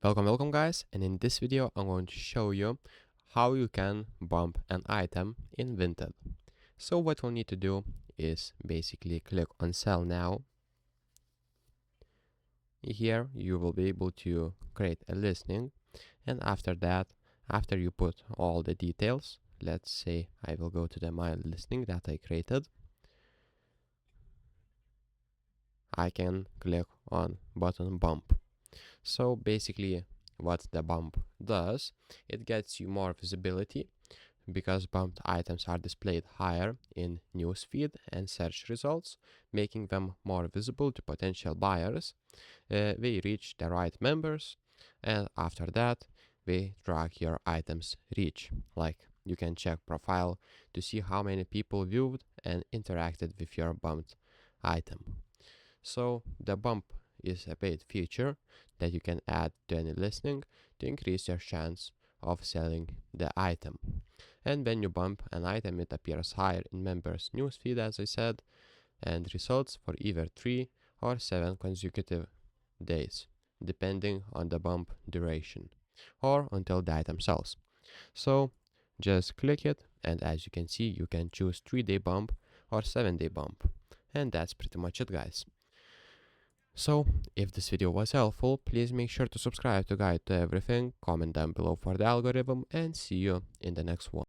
Welcome guys, and in this video I'm going to show you how you can bump an item in Vinted. So what we'll need to do is basically click on sell now. Here you will be able to create a listing, and after that, after you put all the details, let's say I will go to my listing that I created, I can click on button bump. So basically what the bump does, it gets you more visibility because bumped items are displayed higher in newsfeed and search results, making them more visible to potential buyers. They reach the right members, and after that they track your items reach. Like you can check profile to see how many people viewed and interacted with your bumped item. So the bump is a paid feature that you can add to any listing to increase your chance of selling the item. And when you bump an item, it appears higher in members' newsfeed, as I said, and results for either 3 or 7 consecutive days, depending on the bump duration, or until the item sells. So just click it, and as you can see, you can choose 3-day bump or 7-day bump. And that's pretty much it, guys. So, if this video was helpful, please make sure to subscribe to Guide to Everything, comment down below for the algorithm, and see you in the next one.